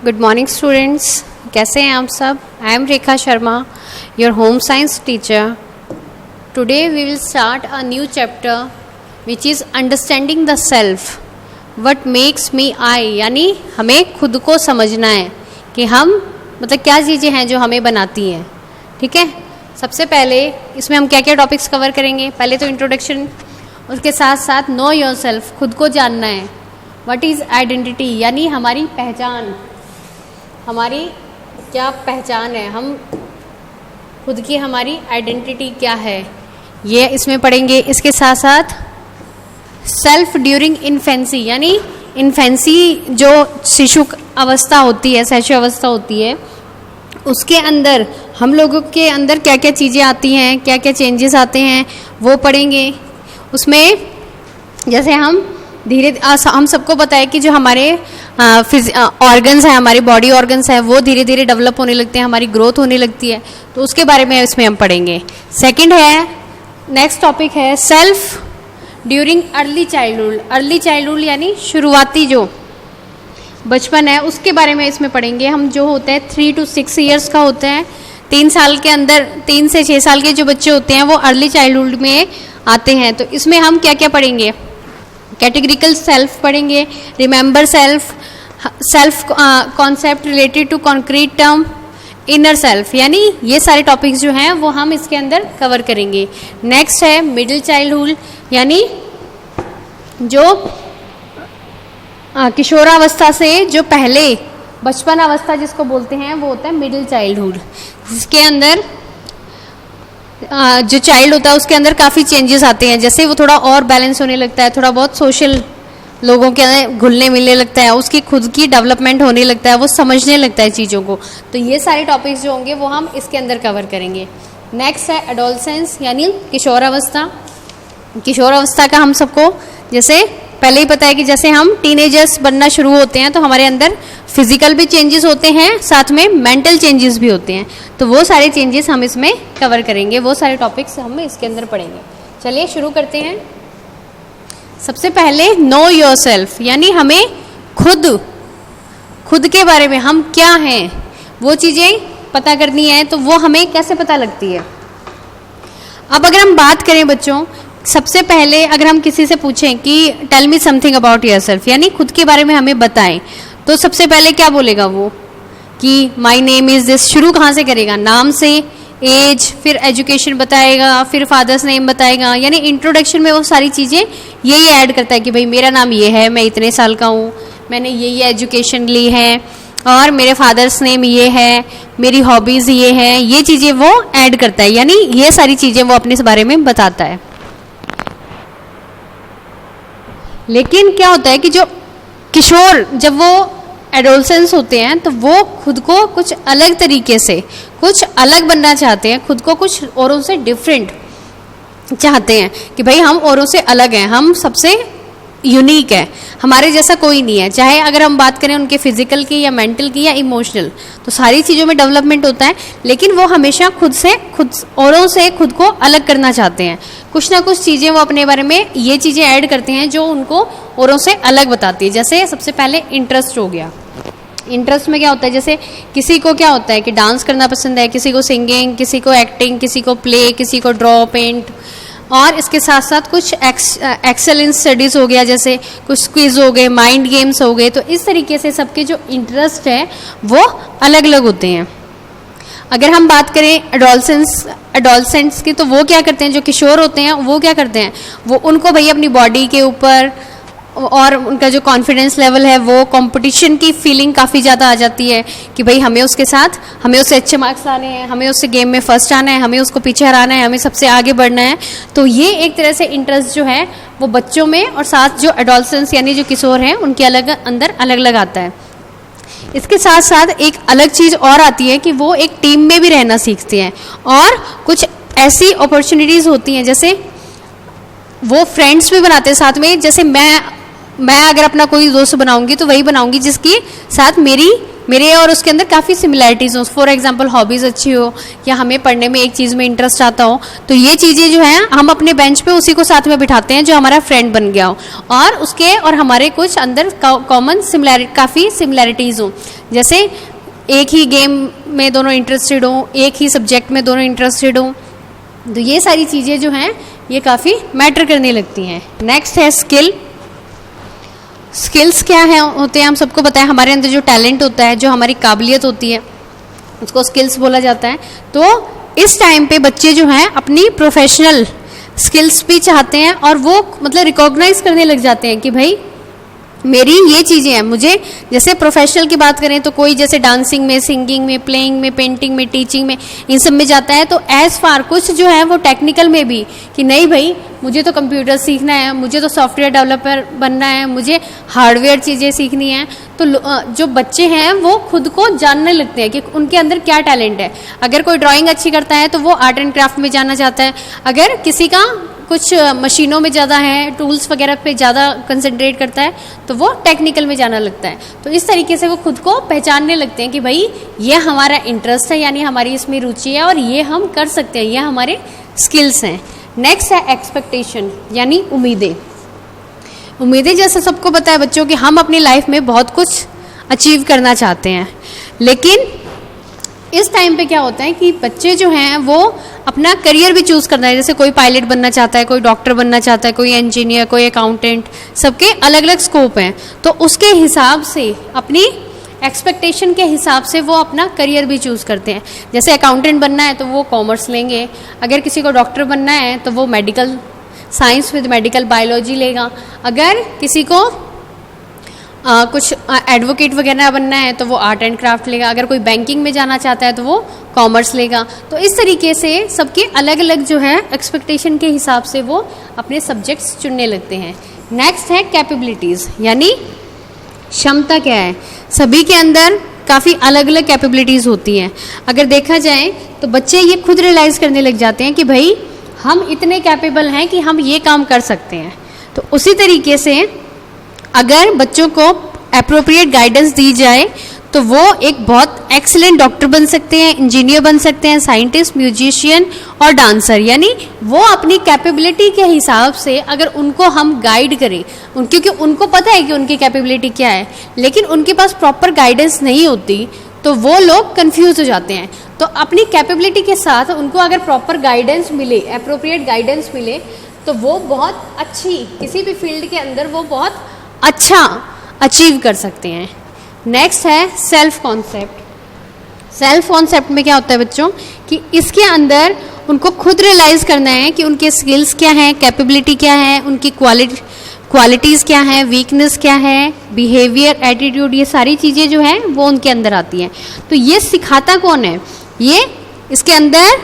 Good morning students, कैसे हैं आप सब? I am Rekha Sharma, your home science teacher. Today we will start a new chapter which is understanding the self. What makes me I, यानी हमें खुद को समझना है कि हम मतलब क्या चीज़ें हैं जो हमें बनाती हैं. ठीक है, सबसे पहले इसमें हम क्या क्या टॉपिक्स कवर करेंगे. पहले तो इंट्रोडक्शन, उसके साथ साथ नो योर सेल्फ, खुद को जानना है. व्हाट इज़ आइडेंटिटी, यानी हमारी पहचान, हमारी क्या पहचान है, हम खुद की हमारी आइडेंटिटी क्या है, ये इसमें पढ़ेंगे. इसके साथ साथ सेल्फ ड्यूरिंग इन्फेंसी, यानी इन्फेंसी जो शिशु अवस्था होती है, शैशव अवस्था होती है, उसके अंदर हम लोगों के अंदर क्या क्या चीज़ें आती हैं, क्या क्या चेंजेस आते हैं, वो पढ़ेंगे. उसमें जैसे हम हम सबको पता है कि जो हमारे ऑर्गन्स हैं, हमारे बॉडी ऑर्गन्स हैं, वो धीरे धीरे डेवलप होने लगते हैं, हमारी ग्रोथ होने लगती है, तो उसके बारे में इसमें हम पढ़ेंगे. सेकंड है, नेक्स्ट टॉपिक है self during early childhood. Early childhood यानी शुरुआती जो बचपन है, उसके बारे में इसमें पढ़ेंगे हम. जो होता है 3 to 6 ईयर्स का होता है, 3 साल के अंदर, 3 से 6 साल के जो बच्चे होते हैं वो अर्ली चाइल्डहुड में आते हैं. तो इसमें हम क्या क्या पढ़ेंगे? कैटेगरिकल सेल्फ पढ़ेंगे, remember self, self concept related to concrete term, inner self, यानी ये सारे टॉपिक्स जो हैं वो हम इसके अंदर कवर करेंगे. नेक्स्ट है मिडिल चाइल्डहुड, यानी जो किशोरावस्था से जो पहले बचपन अवस्था जिसको बोलते हैं वो होता है मिडिल चाइल्डहुड, जिसके अंदर जो चाइल्ड होता है उसके अंदर काफ़ी चेंजेस आते हैं. जैसे वो थोड़ा और बैलेंस होने लगता है, थोड़ा बहुत सोशल लोगों के अंदर घुलने मिलने लगता है, उसकी खुद की डेवलपमेंट होने लगता है, वो समझने लगता है चीज़ों को. तो ये सारे टॉपिक्स जो होंगे वो हम इसके अंदर कवर करेंगे. नेक्स्ट है एडोलसेंस, यानी किशोरावस्था. किशोरावस्था का हम सबको जैसे पहले ही पता है कि जैसे हम टीनेजर्स बनना शुरू होते हैं तो हमारे अंदर फिजिकल भी चेंजेस होते हैं, साथ में मेंटल चेंजेस भी होते हैं. तो वो सारे चेंजेस हम इसमें कवर करेंगे, वो सारे टॉपिक्स हम इसके अंदर पढ़ेंगे. चलिए शुरू करते हैं. सबसे पहले नो योर सेल्फ, यानी हमें खुद के बारे में, हम क्या हैं, वो चीज़ें पता करनी है. तो वो हमें कैसे पता लगती है? अब अगर हम बात करें बच्चों, सबसे पहले अगर हम किसी से पूछें कि tell me something about yourself, यानी खुद के बारे में हमें बताएं, तो सबसे पहले क्या बोलेगा वो कि माई नेम इज़ दिस. शुरू कहाँ से करेगा? नाम से, एज, फिर एजुकेशन बताएगा, फिर फादर्स नेम बताएगा. यानी इंट्रोडक्शन में वो सारी चीज़ें यही ऐड करता है कि भाई मेरा नाम ये है, मैं इतने साल का हूँ, मैंने ये एजुकेशन ली है, और मेरे फादर्स नेम ये है, मेरी हॉबीज़ ये हैं. ये चीज़ें वो ऐड करता है, यानी ये सारी चीज़ें वो अपने बारे में बताता है. लेकिन क्या होता है कि जो किशोर, जब वो एडोलसेंस होते हैं तो वो खुद को कुछ अलग तरीके से, कुछ अलग बनना चाहते हैं, खुद को कुछ औरों से डिफरेंट चाहते हैं कि भाई हम औरों से अलग हैं, हम सबसे यूनिक है, हमारे जैसा कोई नहीं है. चाहे अगर हम बात करें उनके फिजिकल की या मेंटल की या इमोशनल, तो सारी चीज़ों में डेवलपमेंट होता है, लेकिन वो हमेशा खुद औरों से खुद को अलग करना चाहते हैं. कुछ ना कुछ चीज़ें वो अपने बारे में ये चीज़ें ऐड करते हैं जो उनको औरों से अलग बताती है. जैसे सबसे पहले इंटरेस्ट हो गया. इंटरेस्ट में क्या होता है? जैसे किसी को क्या होता है कि डांस करना पसंद है, किसी को सिंगिंग, किसी को एक्टिंग, किसी को प्ले, किसी को ड्रॉ, पेंट, और इसके साथ साथ कुछ एक्सेलेंस स्टडीज़ हो गया, जैसे कुछ क्विज हो गए, माइंड गेम्स हो गए. तो इस तरीके से सबके जो इंटरेस्ट है वो अलग अलग होते हैं. अगर हम बात करें एडोलसेंट्स की, तो वो क्या करते हैं? जो किशोर होते हैं वो क्या करते हैं? वो उनको भाई अपनी बॉडी के ऊपर और उनका जो कॉन्फिडेंस लेवल है, वो कंपटीशन की फीलिंग काफ़ी ज़्यादा आ जाती है कि भाई हमें उससे अच्छे मार्क्स लाने हैं, हमें उससे गेम में फर्स्ट आना है, हमें उसको पीछे हराना है, हमें सबसे आगे बढ़ना है. तो ये एक तरह से इंटरेस्ट जो है वो बच्चों में, और साथ जो एडोलसेंस यानी जो किशोर हैं उनके अंदर अलग अलग आता है. इसके साथ साथ एक अलग चीज़ और आती है कि वो एक टीम में भी रहना सीखते हैं, और कुछ ऐसी अपॉर्चुनिटीज़ होती हैं, जैसे वो फ्रेंड्स भी बनाते हैं साथ में. जैसे मैं अगर अपना कोई दोस्त बनाऊंगी तो वही बनाऊंगी जिसकी साथ मेरी मेरे और उसके अंदर काफ़ी सिमिलैरिटीज़ हो। फॉर एग्जांपल हॉबीज़ अच्छी हो या हमें पढ़ने में एक चीज़ में इंटरेस्ट आता हो, तो ये चीज़ें जो हैं हम अपने बेंच पे उसी को साथ में बिठाते हैं जो हमारा फ्रेंड बन गया हो, और उसके और हमारे कुछ अंदर कॉमन काफ़ी सिमिलैरिटीज़ हो। जैसे एक ही गेम में दोनों इंटरेस्टेड हो, एक ही सब्जेक्ट में दोनों इंटरेस्टेड हो, तो ये सारी चीज़ें जो हैं ये काफ़ी मैटर करने लगती हैं। नेक्स्ट है स्किल। स्किल्स क्या है होते हैं हम सबको पता है, हमारे अंदर जो टैलेंट होता है, जो हमारी काबिलियत होती है, उसको स्किल्स बोला जाता है। तो इस टाइम पे बच्चे जो हैं अपनी प्रोफेशनल स्किल्स भी चाहते हैं और वो मतलब रिकॉग्नाइज करने लग जाते हैं कि भाई मेरी ये चीज़ें हैं। मुझे जैसे प्रोफेशनल की बात करें तो कोई जैसे डांसिंग में, सिंगिंग में, प्लेइंग में, पेंटिंग में, टीचिंग में, इन सब में जाता है। तो एज फार कुछ जो है वो टेक्निकल में भी कि नहीं भाई मुझे तो कंप्यूटर सीखना है, मुझे तो सॉफ्टवेयर डेवलपर बनना है, मुझे हार्डवेयर चीज़ें सीखनी है। तो जो बच्चे हैं वो खुद को जानने लगते हैं कि उनके अंदर क्या टैलेंट है। अगर कोई ड्राइंग अच्छी करता है तो वो आर्ट एंड क्राफ्ट में जाना चाहता है। अगर किसी का कुछ मशीनों में ज़्यादा है, टूल्स वगैरह पे ज़्यादा कंसंट्रेट करता है, तो वो टेक्निकल में जाना लगता है। तो इस तरीके से वो खुद को पहचानने लगते हैं कि भाई ये हमारा इंटरेस्ट है, यानी हमारी इसमें रुचि है और ये हम कर सकते हैं, ये हमारे स्किल्स हैं। नेक्स्ट है एक्सपेक्टेशन, यानी उम्मीदें। उम्मीदें जैसे सबको पता है बच्चों कि हम अपनी लाइफ में बहुत कुछ अचीव करना चाहते हैं, लेकिन इस टाइम पे क्या होता है कि बच्चे जो हैं वो अपना करियर भी चूज़ करना है। जैसे कोई पायलट बनना चाहता है, कोई डॉक्टर बनना चाहता है, कोई इंजीनियर, कोई अकाउंटेंट, सबके अलग अलग स्कोप हैं। तो उसके हिसाब से अपनी एक्सपेक्टेशन के हिसाब से वो अपना करियर भी चूज़ करते हैं। जैसे अकाउंटेंट बनना है तो वो कॉमर्स लेंगे, अगर किसी को डॉक्टर बनना है तो वो medical science with medical biology लेगा, अगर किसी को कुछ एडवोकेट वगैरह बनना है तो वो आर्ट एंड क्राफ्ट लेगा, अगर कोई बैंकिंग में जाना चाहता है तो वो कॉमर्स लेगा। तो इस तरीके से सबके अलग अलग जो है एक्सपेक्टेशन के हिसाब से वो अपने सब्जेक्ट्स चुनने लगते हैं। नेक्स्ट है कैपेबिलिटीज़, यानी क्षमता क्या है। सभी के अंदर काफ़ी अलग अलग कैपेबिलिटीज़ होती हैं। अगर देखा जाए तो बच्चे ये खुद रियलाइज़ करने लग जाते हैं कि भाई हम इतने कैपेबल हैं कि हम ये काम कर सकते हैं। तो उसी तरीके से अगर बच्चों को एप्रोप्रिएट गाइडेंस दी जाए तो वो एक बहुत एक्सीलेंट डॉक्टर बन सकते हैं, इंजीनियर बन सकते हैं, साइंटिस्ट, म्यूजिशियन और डांसर। यानी वो अपनी कैपेबिलिटी के हिसाब से अगर उनको हम गाइड करें, क्योंकि उनको पता है कि उनकी कैपेबिलिटी क्या है, लेकिन उनके पास प्रॉपर गाइडेंस नहीं होती तो वो लोग कंफ्यूज हो जाते हैं। तो अपनी कैपेबिलिटी के साथ उनको अगर प्रॉपर गाइडेंस मिले, एप्रोप्रिएट गाइडेंस मिले, तो वो बहुत अच्छी किसी भी फील्ड के अंदर वो बहुत अच्छा अचीव कर सकते हैं। नेक्स्ट है सेल्फ कॉन्सेप्ट। सेल्फ कॉन्सेप्ट में क्या होता है बच्चों कि इसके अंदर उनको खुद रियलाइज़ करना है कि उनके स्किल्स क्या हैं, कैपेबिलिटी क्या है, उनकी क्वालिटीज़ क्या है, वीकनेस क्या है, बिहेवियर, एटीट्यूड, ये सारी चीज़ें जो हैं वो उनके अंदर आती हैं। तो ये सिखाता कौन है? ये इसके अंदर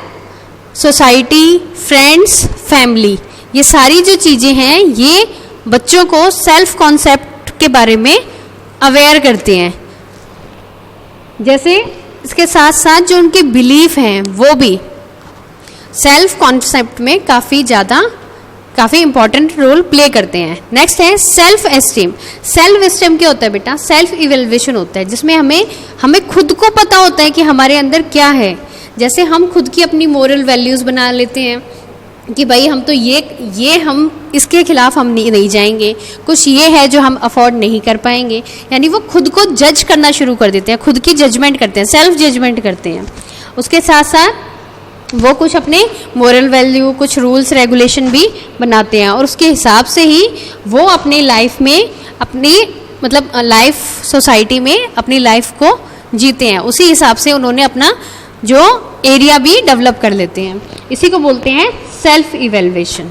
सोसाइटी, फ्रेंड्स, फैमिली, ये सारी जो चीज़ें हैं ये बच्चों को सेल्फ कॉन्सेप्ट के बारे में अवेयर करते हैं। जैसे इसके साथ साथ जो उनके बिलीफ हैं वो भी सेल्फ कॉन्सेप्ट में काफ़ी इंपॉर्टेंट रोल प्ले करते हैं। नेक्स्ट है सेल्फ एस्टीम। सेल्फ एस्टीम क्या होता है बेटा? सेल्फ इवेल्युएशन होता है, जिसमें हमें खुद को पता होता है कि हमारे अंदर क्या है। जैसे हम खुद की अपनी मोरल वैल्यूज़ बना लेते हैं कि भाई हम तो ये हम इसके खिलाफ हम नहीं जाएंगे, कुछ ये है जो हम अफोर्ड नहीं कर पाएंगे। यानी वो खुद को जज करना शुरू कर देते हैं, खुद की जजमेंट करते हैं, सेल्फ जजमेंट करते हैं। उसके साथ साथ वो कुछ अपने मोरल वैल्यू, कुछ रूल्स रेगुलेशन भी बनाते हैं और उसके हिसाब से ही वो अपनी लाइफ में लाइफ सोसाइटी में अपनी लाइफ को जीते हैं। उसी हिसाब से उन्होंने अपना जो एरिया भी डेवलप कर लेते हैं। इसी को बोलते हैं सेल्फ इवेल्युएशन।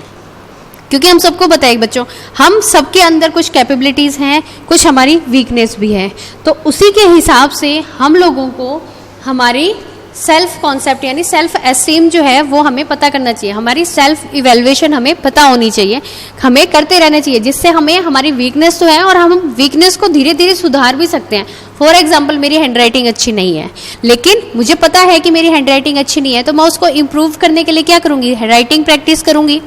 क्योंकि हम सबको पता है बच्चों, हम सबके अंदर कुछ कैपेबिलिटीज़ हैं, कुछ हमारी वीकनेस भी है। तो उसी के हिसाब से हम लोगों को हमारी सेल्फ कॉन्सेप्ट यानी सेल्फ एस्टीम जो है वो हमें पता करना चाहिए। हमारी सेल्फ इवेल्युएशन हमें पता होनी चाहिए, हमें करते रहना चाहिए, जिससे हमें हमारी वीकनेस तो है और हम वीकनेस को धीरे धीरे सुधार भी सकते हैं। फॉर एग्जाम्पल, मेरी हैंडराइटिंग अच्छी नहीं है, लेकिन मुझे पता है कि मेरी हैंडराइटिंग अच्छी नहीं है, तो मैं उसको इम्प्रूव करने के लिए क्या करूँगी? राइटिंग प्रैक्टिस करूँगी।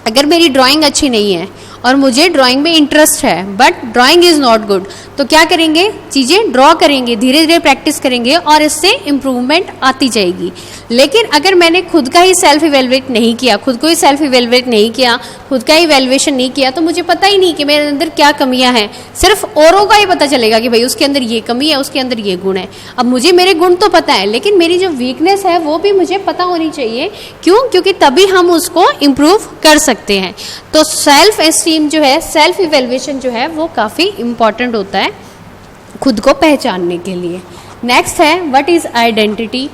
अगर मेरी ड्राइंग अच्छी नहीं है और मुझे ड्राइंग में इंटरेस्ट है but drawing is not good, तो क्या करेंगे, चीज़ें ड्रॉ करेंगे, धीरे धीरे प्रैक्टिस करेंगे और इससे इम्प्रूवमेंट आती जाएगी। लेकिन अगर मैंने खुद का ही सेल्फ इवेलुएट नहीं किया, खुद को ही सेल्फ इवेलुएट नहीं किया, खुद का ही इवेलुएशन नहीं किया, तो मुझे पता ही नहीं कि मेरे अंदर क्या कमियां हैं। सिर्फ औरों का ही पता चलेगा कि भाई उसके अंदर ये कमी है, उसके अंदर ये गुण है। अब मुझे मेरे गुण तो पता है, लेकिन मेरी जो वीकनेस है वो भी मुझे पता होनी चाहिए। क्यों? क्योंकि तभी हम उसको इम्प्रूव कर सकते हैं। तो सेल्फ एस्टीम जो है, सेल्फ इवेलुएशन जो है, वो काफ़ी इम्पॉर्टेंट होता है खुद को पहचानने के लिए। नेक्स्ट है व्हाट इज़ आइडेंटिटी।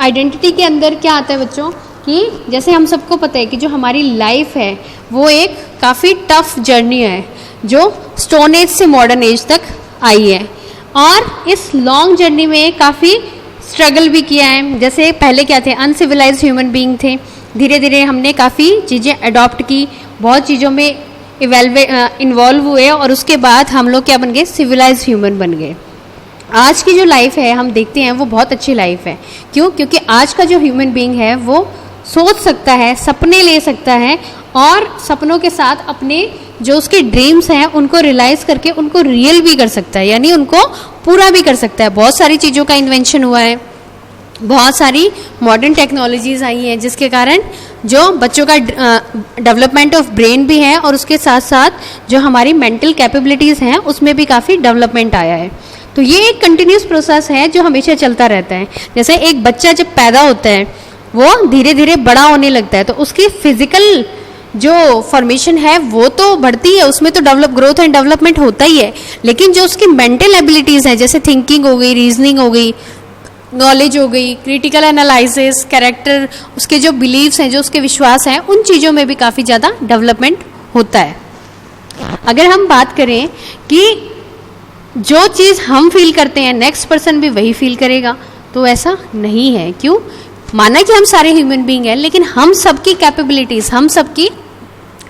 आइडेंटिटी के अंदर क्या आता है बच्चों कि जैसे हम सबको पता है कि जो हमारी लाइफ है वो एक काफ़ी टफ जर्नी है जो स्टोन एज से मॉडर्न एज तक आई है, और इस लॉन्ग जर्नी में काफ़ी स्ट्रगल भी किया है। जैसे पहले क्या थे, अनसिविलाइज्ड ह्यूमन बीइंग थे, धीरे धीरे हमने काफ़ी चीज़ें अडॉप्ट की, बहुत चीज़ों में इन्वॉल्व हुए और उसके बाद हम लोग क्या बन गए, सिविलाइज्ड ह्यूमन बन गए। आज की जो लाइफ है हम देखते हैं वो बहुत अच्छी लाइफ है। क्यों? क्योंकि आज का जो ह्यूमन बीइंग है वो सोच सकता है, सपने ले सकता है और सपनों के साथ अपने जो उसके ड्रीम्स हैं उनको रियलाइज़ करके उनको रियल भी कर सकता है, यानी उनको पूरा भी कर सकता है। बहुत सारी चीज़ों का इन्वेंशन हुआ है, बहुत सारी मॉडर्न टेक्नोलॉजीज़ आई हैं जिसके कारण जो बच्चों का डेवलपमेंट ऑफ ब्रेन भी है और उसके साथ साथ जो हमारी मेंटल कैपेबिलिटीज़ हैं उसमें भी काफ़ी डेवलपमेंट आया है। तो ये एक कंटिन्यूस प्रोसेस है जो हमेशा चलता रहता है। जैसे एक बच्चा जब पैदा होता है वो धीरे धीरे बड़ा होने लगता है, तो उसकी फिजिकल जो फॉर्मेशन है वो तो बढ़ती है, उसमें तो ग्रोथ एंड डेवलपमेंट होता ही है, लेकिन जो उसकी मेंटल एबिलिटीज़ हैं जैसे थिंकिंग हो गई, रीजनिंग हो गई, नॉलेज हो गई, क्रिटिकल एनालिसिस, कैरेक्टर, उसके जो बिलीव्स हैं, जो उसके विश्वास हैं, उन चीज़ों में भी काफ़ी ज़्यादा डेवलपमेंट होता है। अगर हम बात करें कि जो चीज़ हम फील करते हैं नेक्स्ट पर्सन भी वही फील करेगा, तो ऐसा नहीं है। क्यों? माना कि हम सारे ह्यूमन बीइंग हैं, लेकिन हम सबकी कैपेबिलिटीज़, हम सबकी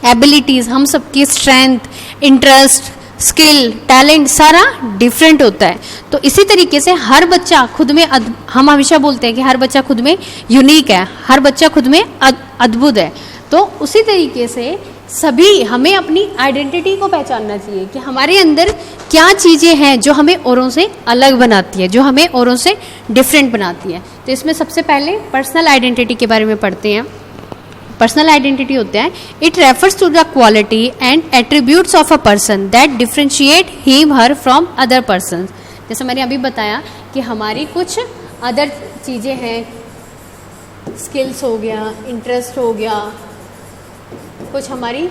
एबिलिटीज़, हम सबकी स्ट्रेंथ, इंटरेस्ट, स्किल, टैलेंट सारा डिफरेंट होता है। तो इसी तरीके से हर बच्चा खुद में हम हमेशा बोलते हैं कि हर बच्चा खुद में यूनिक है, हर बच्चा खुद में अद्भुत है। तो उसी तरीके से सभी हमें अपनी आइडेंटिटी को पहचानना चाहिए कि हमारे अंदर क्या चीज़ें हैं जो हमें औरों से अलग बनाती है, जो हमें औरों से डिफरेंट बनाती है। तो इसमें सबसे पहले पर्सनल आइडेंटिटी के बारे में पढ़ते हैं। पर्सनल आइडेंटिटी होता है, it refers to the quality and attributes of a person that differentiate him her from other person. जैसे मैंने अभी बताया कि हमारी कुछ अदर चीज़ें हैं, स्किल्स हो गया, इंटरेस्ट हो गया, कुछ हमारी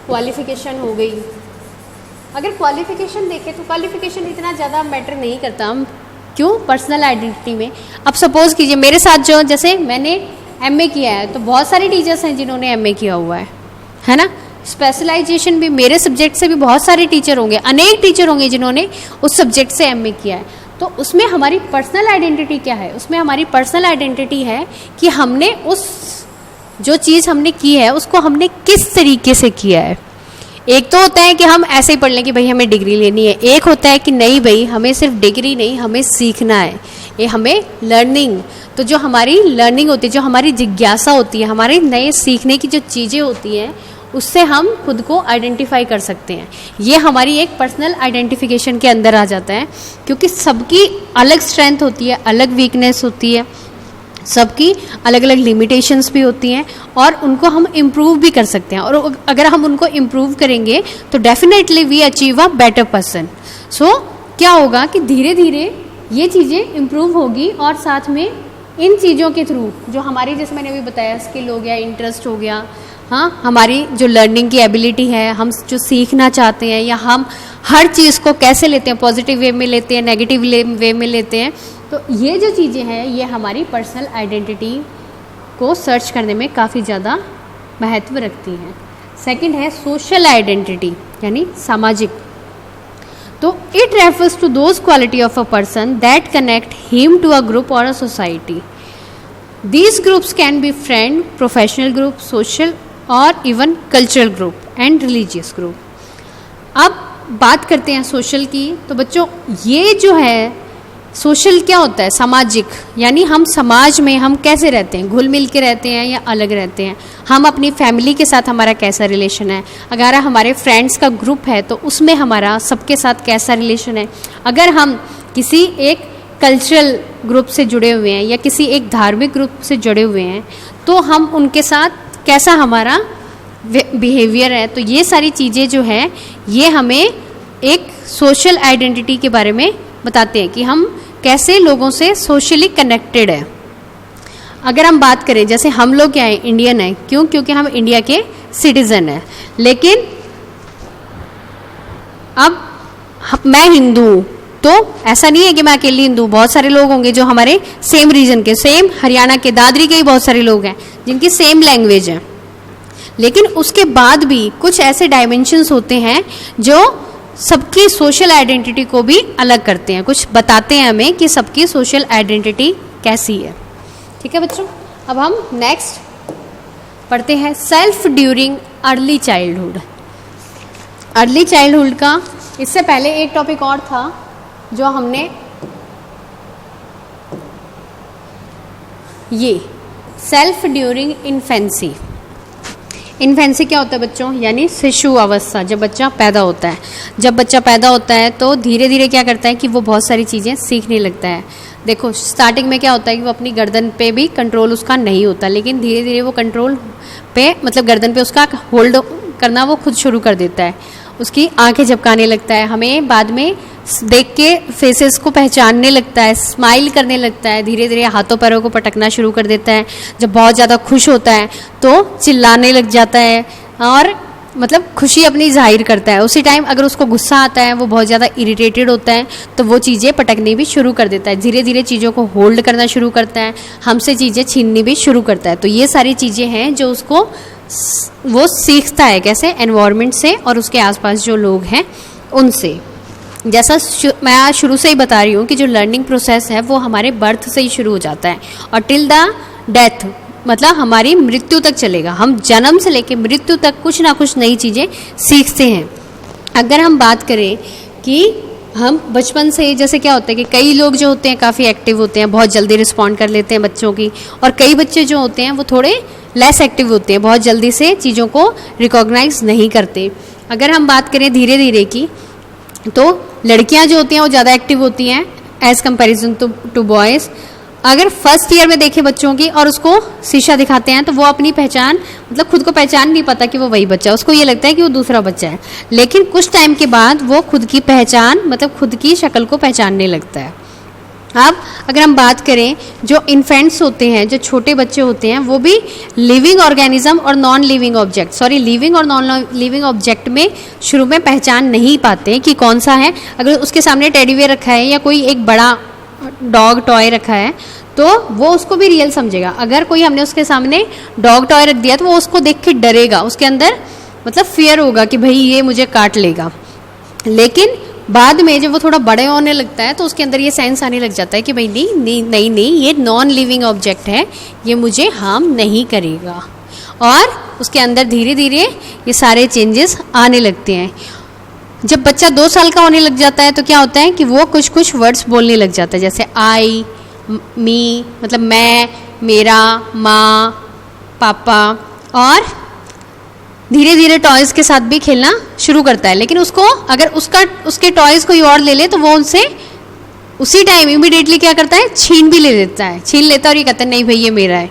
क्वालिफिकेशन हो गई। अगर क्वालिफिकेशन देखें तो क्वालिफिकेशन इतना ज़्यादा मैटर नहीं करता हम, क्यों? पर्सनल आइडेंटिटी में। अब सपोज़ कीजिए मेरे साथ जो, जैसे मैंने एमए किया है, तो बहुत सारे टीचर्स हैं जिन्होंने एमए किया हुआ है ना। स्पेशलाइजेशन भी मेरे सब्जेक्ट से भी बहुत सारे टीचर होंगे, अनेक टीचर होंगे जिन्होंने उस सब्जेक्ट से एमए किया है। तो उसमें हमारी पर्सनल आइडेंटिटी क्या है? उसमें हमारी पर्सनल आइडेंटिटी है कि हमने उस जो चीज़ हमने की है उसको हमने किस तरीके से किया है। एक तो होता है कि हम ऐसे ही पढ़ लें कि भाई हमें डिग्री लेनी है, एक होता है कि नहीं भाई हमें सिर्फ डिग्री नहीं, हमें सीखना है, ये हमें लर्निंग। तो जो हमारी लर्निंग होती है, जो हमारी जिज्ञासा होती है, हमारे नए सीखने की जो चीज़ें होती हैं, उससे हम खुद को आइडेंटिफाई कर सकते हैं। ये हमारी एक पर्सनल आइडेंटिफिकेशन के अंदर आ जाता है, क्योंकि सबकी अलग स्ट्रेंथ होती है, अलग वीकनेस होती है, सबकी अलग अलग लिमिटेशंस भी होती हैं और उनको हम इम्प्रूव भी कर सकते हैं। और अगर हम उनको इम्प्रूव करेंगे तो definitely we achieve a better person. So क्या होगा कि धीरे धीरे ये चीज़ें इम्प्रूव होगी और साथ में इन चीज़ों के थ्रू जो हमारी, जैसे मैंने अभी बताया, स्किल हो गया, इंटरेस्ट हो गया, हाँ, हमारी जो लर्निंग की एबिलिटी है, हम जो सीखना चाहते हैं, या हम हर चीज़ को कैसे लेते हैं, पॉजिटिव वे में लेते हैं, नेगेटिव वे में लेते हैं, तो ये जो चीज़ें हैं ये हमारी पर्सनल आइडेंटिटी को सर्च करने में काफ़ी ज़्यादा महत्व रखती हैं। सेकंड है सोशल आइडेंटिटी, यानी सामाजिक। तो it refers to those quality of a person that connect him to a group और a society. These groups can be friend, professional group, social और even cultural group and religious group. अब बात करते हैं social की। तो बच्चों ये जो है सोशल क्या होता है, सामाजिक, यानी हम समाज में हम कैसे रहते हैं, घुल मिल के रहते हैं या अलग रहते हैं, हम अपनी फैमिली के साथ हमारा कैसा रिलेशन है, अगर हमारे फ्रेंड्स का ग्रुप है तो उसमें हमारा सबके साथ कैसा रिलेशन है, अगर हम किसी एक कल्चरल ग्रुप से जुड़े हुए हैं या किसी एक धार्मिक ग्रुप से जुड़े हुए हैं तो हम उनके साथ कैसा हमारा बिहेवियर है। तो ये सारी चीज़ें जो है ये हमें एक सोशल आइडेंटिटी के बारे में बताते हैं कि हम कैसे लोगों से सोशली कनेक्टेड है। अगर हम बात करें जैसे हम लोग क्या है, इंडियन है, क्यों? क्योंकि हम इंडिया के सिटीजन हैं। लेकिन अब मैं हिंदू हूँ तो ऐसा नहीं है कि मैं अकेली हिंदू, बहुत सारे लोग होंगे जो हमारे सेम रीजन के, सेम हरियाणा के दादरी के ही बहुत सारे लोग हैं जिनकी सेम लैंग्वेज है। लेकिन उसके बाद भी कुछ ऐसे डायमेंशंस होते हैं जो सबकी सोशल आइडेंटिटी को भी अलग करते हैं, कुछ बताते हैं हमें कि सबकी सोशल आइडेंटिटी कैसी है। ठीक है बच्चों, अब हम नेक्स्ट पढ़ते हैं self during early childhood. Early childhood का इससे पहले एक टॉपिक और था जो हमने ये सेल्फ ड्यूरिंग इन्फेंसी। इन्फेंसी क्या होता है बच्चों, यानी शिशु अवस्था, जब बच्चा पैदा होता है। जब बच्चा पैदा होता है तो धीरे धीरे क्या करता है कि वो बहुत सारी चीज़ें सीखने लगता है। देखो स्टार्टिंग में क्या होता है कि वो अपनी गर्दन पे भी कंट्रोल उसका नहीं होता, लेकिन धीरे धीरे वो कंट्रोल पे मतलब गर्दन पे उसका होल्ड करना वो खुद शुरू कर देता है। उसकी आंखें झपकाने लगता है, हमें बाद में देख के फेसेस को पहचानने लगता है, स्माइल करने लगता है, धीरे धीरे हाथों पैरों को पटकना शुरू कर देता है। जब बहुत ज़्यादा खुश होता है तो चिल्लाने लग जाता है और मतलब खुशी अपनी जाहिर करता है। उसी टाइम अगर उसको गुस्सा आता है, वो बहुत ज़्यादा इरिटेटेड होता है तो वो चीज़ें पटकनी भी शुरू कर देता है, धीरे धीरे चीज़ों को होल्ड करना शुरू करता है, हमसे चीज़ें छीननी भी शुरू करता है। तो ये सारी चीज़ें हैं जो उसको वो सीखता है कैसे, एनवायरनमेंट से और उसके आसपास जो लोग हैं उनसे। जैसा मैं शुरू से ही बता रही हूँ कि जो लर्निंग प्रोसेस है वो हमारे बर्थ से ही शुरू हो जाता है और टिल द डेथ, मतलब हमारी मृत्यु तक चलेगा। हम जन्म से लेकर मृत्यु तक कुछ ना कुछ नई चीज़ें सीखते हैं। अगर हम बात करें कि हम बचपन से, जैसे क्या होता है कि कई लोग जो होते हैं काफ़ी एक्टिव होते हैं, बहुत जल्दी रिस्पॉन्ड कर लेते हैं बच्चों की, और कई बच्चे जो होते हैं वो थोड़े लेस एक्टिव होते हैं, बहुत जल्दी से चीज़ों को रिकॉग्नाइज नहीं करते। अगर हम बात करें धीरे धीरे की तो लड़कियां जो होती हैं वो ज़्यादा एक्टिव होती हैं एज़ कंपेरिजन टू बॉयज़। अगर फर्स्ट ईयर में देखें बच्चों की और उसको शीशा दिखाते हैं तो वो अपनी पहचान मतलब खुद को पहचान नहीं पाता कि वो वही बच्चा है, उसको ये लगता है कि वो दूसरा बच्चा है। लेकिन कुछ टाइम के बाद वो खुद की पहचान मतलब खुद की शक्ल को पहचानने लगता है। अब अगर हम बात करें जो इन्फेंट्स होते हैं, जो छोटे बच्चे होते हैं, वो भी लिविंग ऑर्गेनिज्म और नॉन लिविंग ऑब्जेक्ट, लिविंग और नॉन लिविंग ऑब्जेक्ट में शुरू में पहचान नहीं पाते कि कौन सा है। अगर उसके सामने टेडी बियर रखा है या कोई एक बड़ा डॉग टॉय रखा है तो वो उसको भी रियल समझेगा। अगर कोई हमने उसके सामने डॉग टॉय रख दिया तो वो उसको देख के डरेगा, उसके अंदर मतलब फियर होगा कि भाई ये मुझे काट लेगा। लेकिन बाद में जब वो थोड़ा बड़े होने लगता है तो उसके अंदर ये सेंस आने लग जाता है कि भाई नहीं ये नॉन लिविंग ऑब्जेक्ट है, ये मुझे हार्म नहीं करेगा, और उसके अंदर धीरे धीरे ये सारे चेंजेस आने लगते हैं। जब बच्चा 2 साल का होने लग जाता है तो क्या होता है कि वो कुछ कुछ वर्ड्स बोलने लग जाता है, जैसे आई, मी मतलब मैं, मेरा, माँ, पापा, और धीरे धीरे टॉयज़ के साथ भी खेलना शुरू करता है। लेकिन उसको अगर उसके टॉयज़ कोई और ले ले तो वो उनसे उसी टाइम इमीडिएटली क्या करता है, छीन भी ले लेता है, छीन लेता है और ये कहता है नहीं भाई ये मेरा है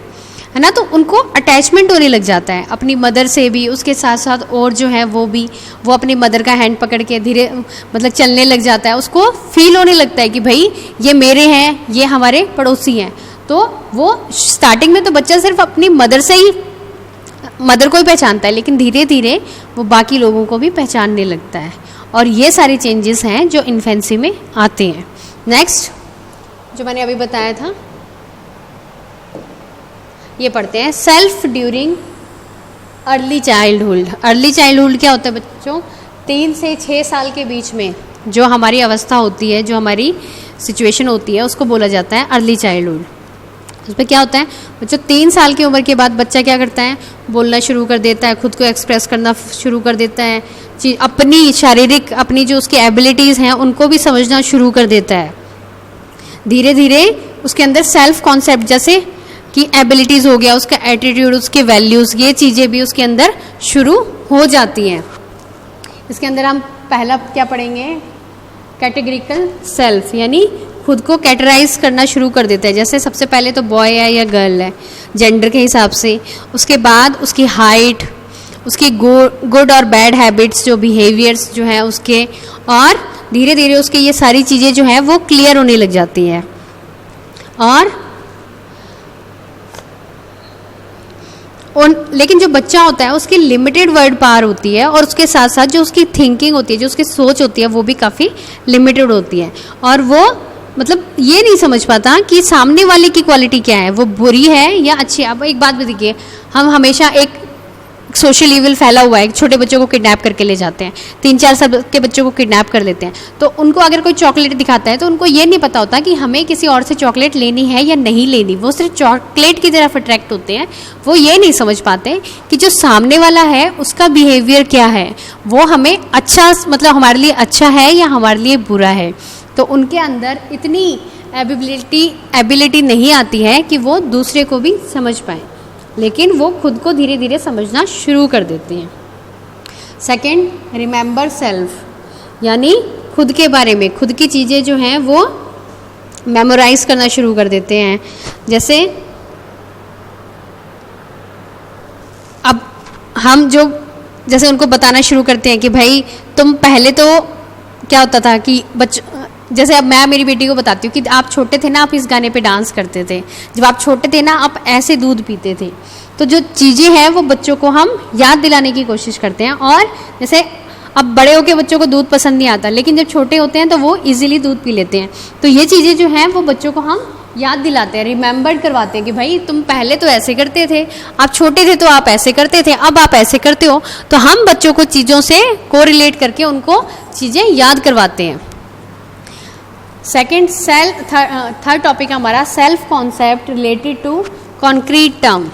ना। तो उनको अटैचमेंट होने लग जाता है अपनी मदर से भी, उसके साथ साथ और जो है वो अपनी मदर का हैंड पकड़ के धीरे मतलब चलने लग जाता है। उसको फील होने लगता है कि भाई ये मेरे हैं, ये हमारे पड़ोसी हैं। तो वो स्टार्टिंग में तो बच्चा सिर्फ अपनी मदर को ही पहचानता है, लेकिन धीरे धीरे वो बाकी लोगों को भी पहचानने लगता है। और ये सारे चेंजेस हैं जो इन्फेंसी में आते हैं। नेक्स्ट जो मैंने अभी बताया था ये पढ़ते हैं self during early childhood. Early childhood क्या होता है बच्चों, 3 से 6 साल के बीच में जो हमारी अवस्था होती है, जो हमारी सिचुएशन होती है, उसको बोला जाता है अर्ली चाइल्डहुड। उसमें क्या होता है बच्चों, 3 साल की उम्र के बाद बच्चा क्या करता है, बोलना शुरू कर देता है, खुद को एक्सप्रेस करना शुरू कर देता है, अपनी शारीरिक अपनी जो उसकी एबिलिटीज़ हैं उनको भी समझना शुरू कर देता है। धीरे धीरे उसके अंदर सेल्फ कॉन्सेप्ट जैसे कि एबिलिटीज़ हो गया, उसका एटीट्यूड, उसके वैल्यूज़, ये चीज़ें भी उसके अंदर शुरू हो जाती हैं। इसके अंदर हम पहला क्या पढ़ेंगे, कैटेगरिकल सेल्फ, यानी खुद को कैटेगराइज करना शुरू कर देता है। जैसे सबसे पहले तो बॉय है या गर्ल है जेंडर के हिसाब से, उसके बाद उसकी हाइट, उसकी गुड और बैड हैबिट्स, जो बिहेवियर्स जो हैं उसके, और धीरे धीरे उसके ये सारी चीज़ें जो हैं वो क्लियर होने लग जाती हैं। लेकिन जो बच्चा होता है उसकी लिमिटेड वर्ड पावर होती है, और उसके साथ साथ जो उसकी थिंकिंग होती है, जो उसकी सोच होती है, वो भी काफ़ी लिमिटेड होती है, और वो मतलब ये नहीं समझ पाता कि सामने वाले की क्वालिटी क्या है, वो बुरी है या अच्छी है। अब एक बात भी देखिए, हम हमेशा एक सोशल इविल फैला हुआ है, छोटे बच्चों को किडनैप करके ले जाते हैं, 3-4 साल के बच्चों को किडनैप कर लेते हैं, तो उनको अगर कोई चॉकलेट दिखाता है तो उनको ये नहीं पता होता कि हमें किसी और से चॉकलेट लेनी है या नहीं लेनी, वो सिर्फ चॉकलेट की तरफ अट्रैक्ट होते हैं। वो ये नहीं समझ पाते कि जो सामने वाला है उसका बिहेवियर क्या है, वो हमें अच्छा, मतलब हमारे लिए अच्छा है या हमारे लिए बुरा है। तो उनके अंदर इतनी एबिलिटी नहीं आती है कि वो दूसरे को भी समझ पाए, लेकिन वो खुद को धीरे धीरे समझना शुरू कर देते हैं। सेकंड, रिमेंबर सेल्फ, यानी खुद के बारे में, खुद की चीज़ें जो हैं वो मेमोराइज करना शुरू कर देते हैं। जैसे अब हम जैसे उनको बताना शुरू करते हैं कि भाई तुम पहले तो क्या होता था कि जैसे अब मैं मेरी बेटी को बताती हूँ कि आप छोटे थे ना, आप इस गाने पे डांस करते थे, जब आप छोटे थे ना आप ऐसे दूध पीते थे। तो जो चीज़ें हैं वो बच्चों को हम याद दिलाने की कोशिश करते हैं। और जैसे अब बड़े होकर बच्चों को दूध पसंद नहीं आता, लेकिन जब छोटे होते हैं तो वो इजीली दूध पी लेते हैं। तो ये चीज़ें जो हैं वो बच्चों को हम याद दिलाते हैं, रिमेंबर करवाते हैं कि भाई तुम पहले तो ऐसे करते थे, आप छोटे थे तो आप ऐसे करते थे, अब आप ऐसे करते हो। तो हम बच्चों को चीज़ों से कोरिलेट करके उनको चीज़ें याद करवाते हैं। सेकेंड, थर्ड टॉपिक हमारा self concept related to concrete term.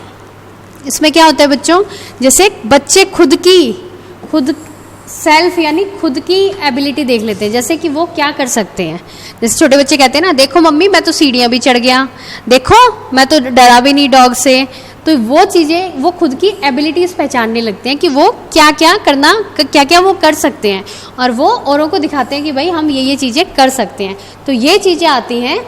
इसमें क्या होता है बच्चों, जैसे बच्चे खुद सेल्फ यानी खुद की एबिलिटी देख लेते हैं, जैसे कि वो क्या कर सकते हैं। जैसे छोटे बच्चे कहते हैं ना, देखो मम्मी मैं तो सीढ़ियाँ भी चढ़ गया, देखो मैं तो डरा भी नहीं डॉग से। तो वो चीज़ें वो खुद की एबिलिटीज़ पहचानने लगते हैं कि वो क्या क्या वो कर सकते हैं, और वो औरों को दिखाते हैं कि भाई हम ये चीज़ें कर सकते हैं। तो ये चीज़ें आती हैं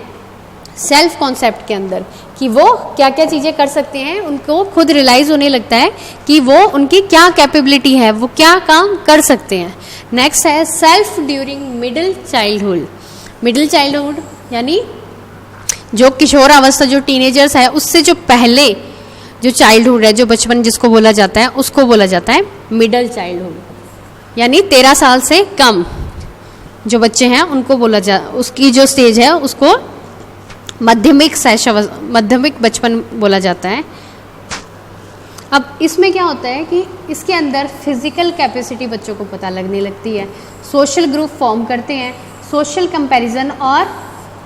सेल्फ कॉन्सेप्ट के अंदर कि वो क्या क्या चीज़ें कर सकते हैं, उनको खुद रियलाइज़ होने लगता है कि वो उनकी क्या कैपेबिलिटी है, वो क्या काम कर सकते हैं। नेक्स्ट है सेल्फ ड्यूरिंग मिडिल चाइल्डहुड यानी जो किशोर अवस्था, जो टीनेजर्स है, उससे जो पहले जो चाइल्डहुड है, जो बचपन जिसको बोला जाता है, उसको बोला जाता है मिडिल चाइल्डहुड। यानी 13 साल से कम जो बच्चे हैं उनको उसकी जो स्टेज है उसको माध्यमिक बचपन बोला जाता है। अब इसमें क्या होता है कि इसके अंदर फिजिकल कैपेसिटी बच्चों को पता लगने लगती है, सोशल ग्रुप फॉर्म करते हैं, सोशल कंपैरिजन और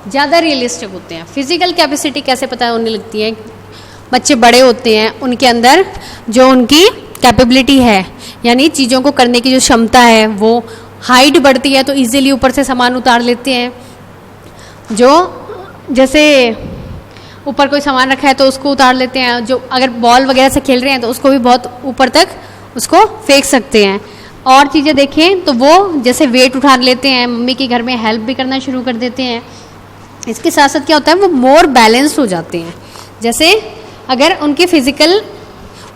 ज़्यादा रियलिस्टिक होते हैं। फिजिकल कैपेसिटी कैसे पता होने लगती है, बच्चे बड़े होते हैं, उनके अंदर जो उनकी कैपेबिलिटी है यानी चीज़ों को करने की जो क्षमता है, वो हाइट बढ़ती है तो इजीली ऊपर से सामान उतार लेते हैं। जो जैसे ऊपर कोई सामान रखा है तो उसको उतार लेते हैं, जो अगर बॉल वगैरह से खेल रहे हैं तो उसको भी बहुत ऊपर तक उसको फेंक सकते हैं। और चीज़ें देखें तो वो जैसे वेट उठा लेते हैं, मम्मी के घर में हेल्प भी करना शुरू कर देते हैं। इसके साथ साथ क्या होता है, वो मोर बैलेंस हो जाते हैं। जैसे अगर उनके फिजिकल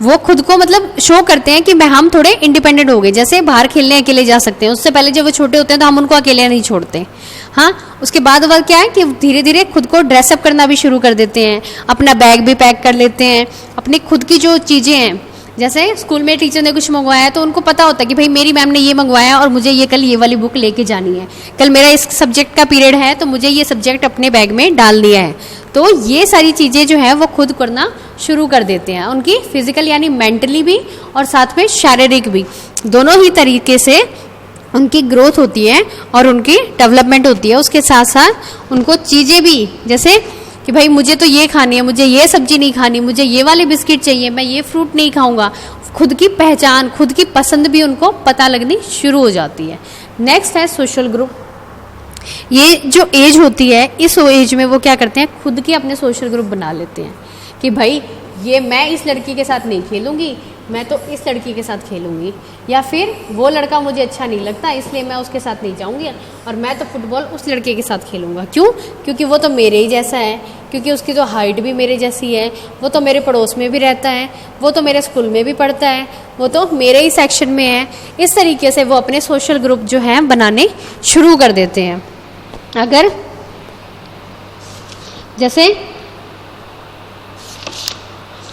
वो खुद को मतलब शो करते हैं कि हम थोड़े इंडिपेंडेंट हो गए, जैसे बाहर खेलने अकेले जा सकते हैं। उससे पहले जब वो छोटे होते हैं तो हम उनको अकेले नहीं छोड़ते। हाँ, उसके बाद वह क्या है कि धीरे धीरे खुद को ड्रेसअप करना भी शुरू कर देते हैं, अपना बैग भी पैक कर लेते हैं, अपनी खुद की जो चीज़ें हैं, जैसे स्कूल में टीचर ने कुछ मंगवाया है तो उनको पता होता है कि भाई मेरी मैम ने ये मंगवाया और मुझे ये कल ये वाली बुक लेके जानी है, कल मेरा इस सब्जेक्ट का पीरियड है तो मुझे ये सब्जेक्ट अपने बैग में डाल दिया है। तो ये सारी चीज़ें जो है वो खुद करना शुरू कर देते हैं, उनकी फिजिकल यानी मेंटली भी और साथ में शारीरिक भी, दोनों ही तरीके से उनकी ग्रोथ होती है और उनकी डेवलपमेंट होती है। उसके साथ साथ उनको चीज़ें भी, जैसे कि भाई मुझे तो ये खानी है, मुझे ये सब्जी नहीं खानी, मुझे ये वाले बिस्किट चाहिए, मैं ये फ्रूट नहीं खाऊंगा, खुद की पहचान, खुद की पसंद भी उनको पता लगनी शुरू हो जाती है। नेक्स्ट है सोशल ग्रुप। ये जो एज होती है, इस एज में वो क्या करते हैं, खुद के अपने सोशल ग्रुप बना लेते हैं कि भाई ये मैं इस लड़की के साथ नहीं खेलूँगी, मैं तो इस लड़की के साथ खेलूँगी, या फिर वो लड़का मुझे अच्छा नहीं लगता इसलिए मैं उसके साथ नहीं जाऊँगी और मैं तो फुटबॉल उस लड़के के साथ खेलूँगा। क्यों? क्योंकि वो तो मेरे ही जैसा है, क्योंकि उसकी जो हाइट भी मेरे जैसी है, वो तो मेरे पड़ोस में भी रहता है, वो तो मेरे स्कूल में भी पढ़ता है, वो तो मेरे ही सेक्शन में है। इस तरीके से वो अपने सोशल ग्रुप जो है बनाने शुरू कर देते हैं। अगर जैसे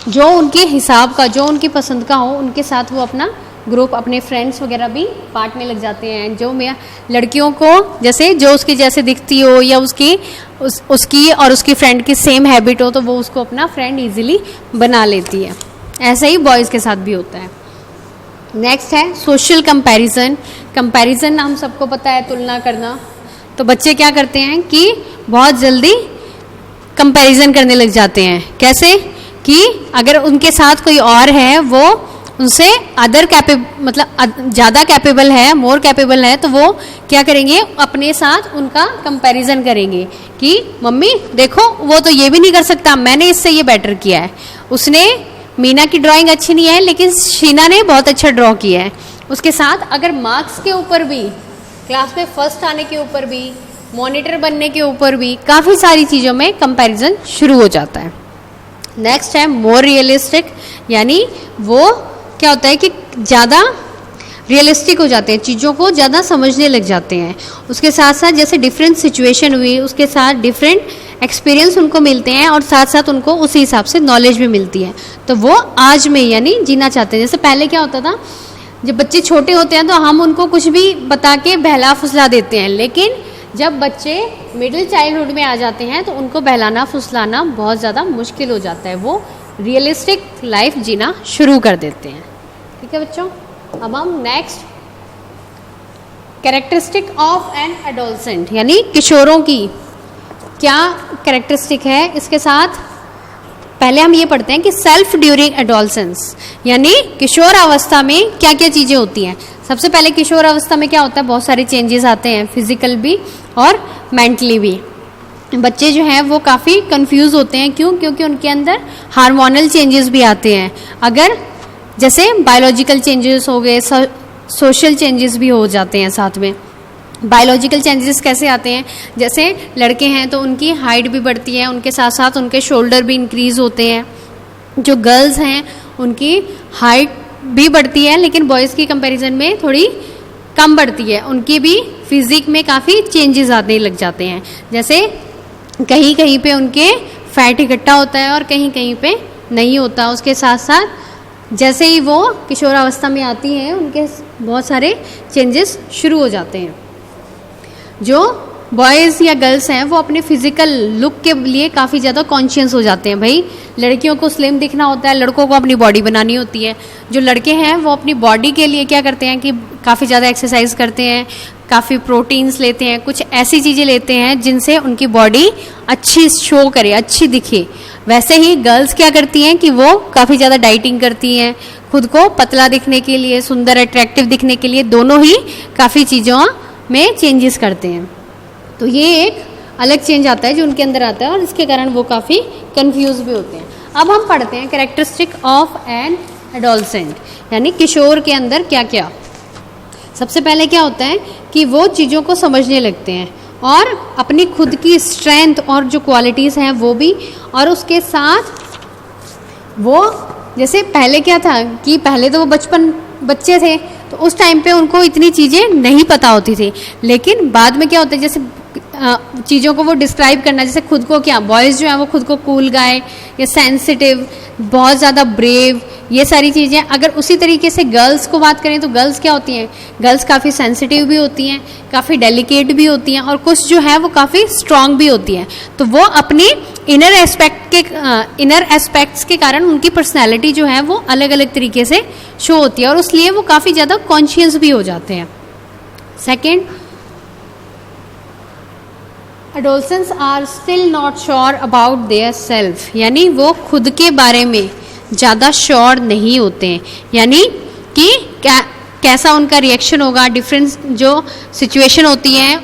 जो उनके हिसाब का, जो उनकी पसंद का हो, उनके साथ वो अपना ग्रुप, अपने फ्रेंड्स वगैरह भी बांटने लग जाते हैं। जो मैं लड़कियों को जैसे जो उसकी जैसे दिखती हो या उसकी और उसकी फ्रेंड की सेम हैबिट हो तो वो उसको अपना फ्रेंड इजीली बना लेती है। ऐसा ही बॉयज़ के साथ भी होता है। नेक्स्ट है सोशल कंपैरिजन। कंपैरिजन हम सबको पता है, तुलना करना। तो बच्चे क्या करते हैं कि बहुत जल्दी कंपैरिजन करने लग जाते हैं। कैसे? कि अगर उनके साथ कोई और है, वो उनसे मतलब ज़्यादा कैपेबल है, मोर कैपेबल है, तो वो क्या करेंगे, अपने साथ उनका कंपैरिजन करेंगे कि मम्मी देखो वो तो ये भी नहीं कर सकता, मैंने इससे ये बेटर किया है, उसने मीना की ड्राइंग अच्छी नहीं है लेकिन शीना ने बहुत अच्छा ड्रॉ किया है। उसके साथ अगर मार्क्स के ऊपर भी, क्लास में फर्स्ट आने के ऊपर भी, मॉनिटर बनने के ऊपर भी, काफ़ी सारी चीज़ों में कंपैरिजन शुरू हो जाता है। नेक्स्ट है मोर रियलिस्टिक, यानी वो क्या होता है कि ज़्यादा रियलिस्टिक हो जाते हैं, चीज़ों को ज़्यादा समझने लग जाते हैं। उसके साथ साथ जैसे डिफरेंट सिचुएशन हुई, उसके साथ डिफरेंट एक्सपीरियंस उनको मिलते हैं और साथ साथ उनको उसी हिसाब से नॉलेज भी मिलती है, तो वो आज में यानी जीना चाहते हैं। जैसे पहले क्या होता था, जब बच्चे छोटे होते हैं तो हम उनको कुछ भी बता के बहला फुसला देते हैं, लेकिन जब बच्चे मिडिल चाइल्डहुड में आ जाते हैं तो उनको बहलाना फुसलाना बहुत ज़्यादा मुश्किल हो जाता है, वो रियलिस्टिक लाइफ जीना शुरू कर देते हैं। ठीक है बच्चों, अब हम next characteristic of an adolescent, यानी किशोरों की क्या कैरेक्टरिस्टिक है, इसके साथ पहले हम ये पढ़ते हैं कि सेल्फ ड्यूरिंग एडोलसेंस, यानी किशोर अवस्था में क्या क्या चीज़ें होती हैं। सबसे पहले किशोर अवस्था में क्या होता है, बहुत सारे चेंजेस आते हैं, फिजिकल भी और मेंटली भी। बच्चे जो हैं वो काफ़ी कंफ्यूज होते हैं। क्यों? क्योंकि उनके अंदर हार्मोनल चेंजेस भी आते हैं। अगर जैसे बायोलॉजिकल चेंजेस हो गए, सोशल चेंजेस भी हो जाते हैं साथ में। बायोलॉजिकल चेंजेस कैसे आते हैं, जैसे लड़के हैं तो उनकी हाइट भी बढ़ती है, उनके साथ साथ उनके शोल्डर भी इंक्रीज होते हैं। जो गर्ल्स हैं उनकी हाइट भी बढ़ती है लेकिन बॉयज़ की कंपैरिजन में थोड़ी कम बढ़ती है, उनकी भी फिजिक में काफ़ी चेंजेस आने लग जाते हैं। जैसे कहीं कहीं पे उनके फैट इकट्ठा होता है और कहीं कहीं पे नहीं होता। उसके साथ साथ जैसे ही वो किशोरावस्था में आती हैं उनके बहुत सारे चेंजेस शुरू हो जाते हैं। जो बॉयज़ या गर्ल्स हैं वो अपने फिजिकल लुक के लिए काफ़ी ज़्यादा कॉन्शियस हो जाते हैं। भाई लड़कियों को स्लिम दिखना होता है, लड़कों को अपनी बॉडी बनानी होती है। जो लड़के हैं वो अपनी बॉडी के लिए क्या करते हैं कि काफ़ी ज़्यादा एक्सरसाइज करते हैं, काफ़ी प्रोटीन्स लेते हैं, कुछ ऐसी चीज़ें लेते हैं जिनसे उनकी बॉडी अच्छी शो करे, अच्छी दिखे। वैसे ही गर्ल्स क्या करती हैं कि वो काफ़ी ज़्यादा डाइटिंग करती हैं, खुद को पतला दिखने के लिए, सुंदर अट्रैक्टिव दिखने के लिए, दोनों ही काफ़ी चीज़ों में चेंजेस करते हैं। तो ये एक अलग चेंज आता है जो उनके अंदर आता है और इसके कारण वो काफ़ी कंफ्यूज भी होते हैं। अब हम पढ़ते हैं कैरेक्टरिस्टिक ऑफ एन एडोलसेंट, यानी किशोर के अंदर क्या क्या। सबसे पहले क्या होता है कि वो चीज़ों को समझने लगते हैं और अपनी खुद की स्ट्रेंथ और जो क्वालिटीज़ हैं वो भी, और उसके साथ वो जैसे पहले क्या था कि पहले तो वो बच्चे थे तो उस टाइम पे उनको इतनी चीज़ें नहीं पता होती थी, लेकिन बाद में क्या होता है जैसे चीज़ों को वो डिस्क्राइब करना, जैसे खुद को क्या, बॉयज़ जो है वो खुद को कूल गाय या सेंसिटिव, बहुत ज़्यादा ब्रेव, ये सारी चीज़ें। अगर उसी तरीके से गर्ल्स को बात करें तो गर्ल्स क्या होती हैं, गर्ल्स काफ़ी सेंसिटिव भी होती हैं, काफ़ी डेलिकेट भी होती हैं और कुछ जो है वो काफ़ी स्ट्रांग भी होती हैं। तो वो अपनी इनर एस्पेक्ट्स के कारण उनकी पर्सनैलिटी जो है वो अलग अलग तरीके से शो होती है और इसलिए वो काफ़ी ज़्यादा कॉन्शियस भी हो जाते हैं। Second, adolescents are still not sure about their self, यानी वो खुद के बारे में ज़्यादा श्योर नहीं होते हैं, यानी कि कैसा उनका रिएक्शन होगा, डिफरेंट जो सिचुएशन होती है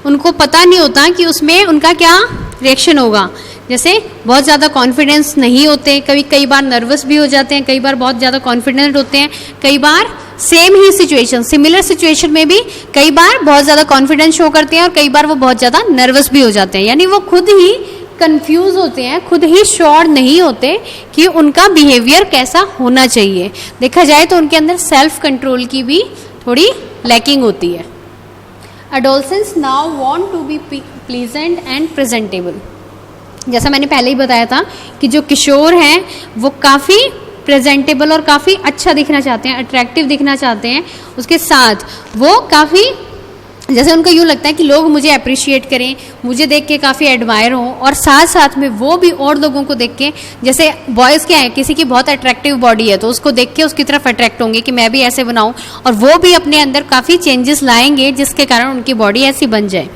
उनको पता नहीं होता कि उसमें उनका क्या रिएक्शन होगा। जैसे बहुत ज़्यादा कॉन्फिडेंस नहीं होते, कई बार नर्वस भी हो जाते हैं, कई बार बहुत ज़्यादा कॉन्फिडेंट होते हैं, कई बार सेम ही सिचुएशन, सिमिलर सिचुएशन में भी कई बार बहुत ज़्यादा कॉन्फिडेंस शो करते हैं और कई बार वो बहुत ज़्यादा नर्वस भी हो जाते हैं। यानी वो खुद ही कंफ्यूज होते हैं, खुद ही श्योर नहीं होते कि उनका बिहेवियर कैसा होना चाहिए। देखा जाए तो उनके अंदर सेल्फ कंट्रोल की भी थोड़ी लैकिंग होती है। Adolescents now want to be pleasant and presentable। जैसा मैंने पहले ही बताया था कि जो किशोर हैं वो काफ़ी प्रेजेंटेबल और काफ़ी अच्छा दिखना चाहते हैं, अट्रैक्टिव दिखना चाहते हैं। उसके साथ वो काफ़ी, जैसे उनको यूँ लगता है कि लोग मुझे अप्रिशिएट करें, मुझे देख के काफ़ी एडमायर हों, और साथ साथ में वो भी और लोगों को देख के, जैसे बॉयज़ क्या है, किसी की बहुत अट्रैक्टिव बॉडी है तो उसको देख के उसकी तरफ अट्रैक्ट होंगे कि मैं भी ऐसे बनाऊं, और वो भी अपने अंदर काफ़ी चेंजेस लाएंगे जिसके कारण उनकी बॉडी ऐसी बन जाए।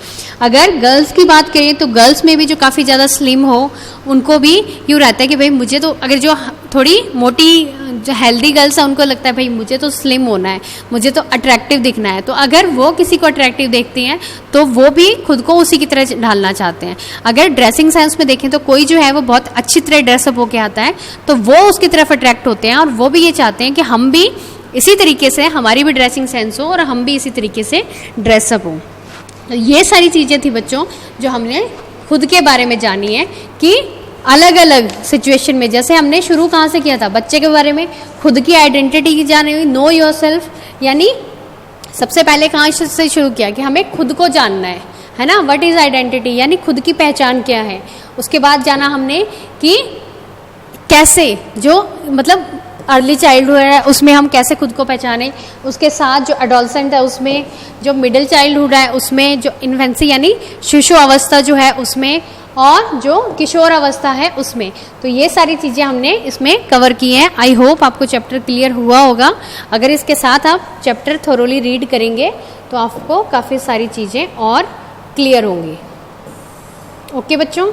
अगर गर्ल्स की बात करें तो गर्ल्स में भी जो काफ़ी ज़्यादा स्लिम हो उनको भी यूँ रहता है कि भाई मुझे तो, अगर जो थोड़ी मोटी जो हेल्दी गर्ल्स है उनको लगता है भाई मुझे तो स्लिम होना है, मुझे तो अट्रैक्टिव दिखना है। तो अगर वो किसी को अट्रैक्टिव देखती हैं तो वो भी खुद को उसी की तरह ढालना चाहते हैं। अगर ड्रेसिंग सेंस में देखें तो कोई जो है वो बहुत अच्छी तरह ड्रेसअप होके आता है तो वो उसकी तरफ अट्रैक्ट होते हैं और वो भी ये चाहते हैं कि हम भी इसी तरीके से, हमारी भी ड्रेसिंग सेंस हो और हम भी इसी तरीके से ड्रेसअप हों। तो ये सारी चीज़ें थी बच्चों जो हमने खुद के बारे में जानी है कि अलग अलग सिचुएशन में, जैसे हमने शुरू कहाँ से किया था, बच्चे के बारे में खुद की आइडेंटिटी की जानी हुई, नो योरसेल्फ, यानी सबसे पहले कहाँ से शुरू किया कि हमें खुद को जानना है ना, व्हाट इज़ आइडेंटिटी, यानी खुद की पहचान क्या है। उसके बाद जाना हमने कि कैसे, जो मतलब अर्ली चाइल्डहुड है उसमें हम कैसे खुद को पहचानें, उसके साथ जो एडोलसेंट है उसमें, जो मिडिल चाइल्डहुड है उसमें, जो इन्फेंसी यानी शिशु अवस्था जो है उसमें, और जो किशोर अवस्था है उसमें। तो ये सारी चीज़ें हमने इसमें कवर की हैं। आई होप आपको चैप्टर क्लियर हुआ होगा। अगर इसके साथ आप चैप्टर थोरोली रीड करेंगे तो आपको काफ़ी सारी चीज़ें और क्लियर होंगी। ओके बच्चों।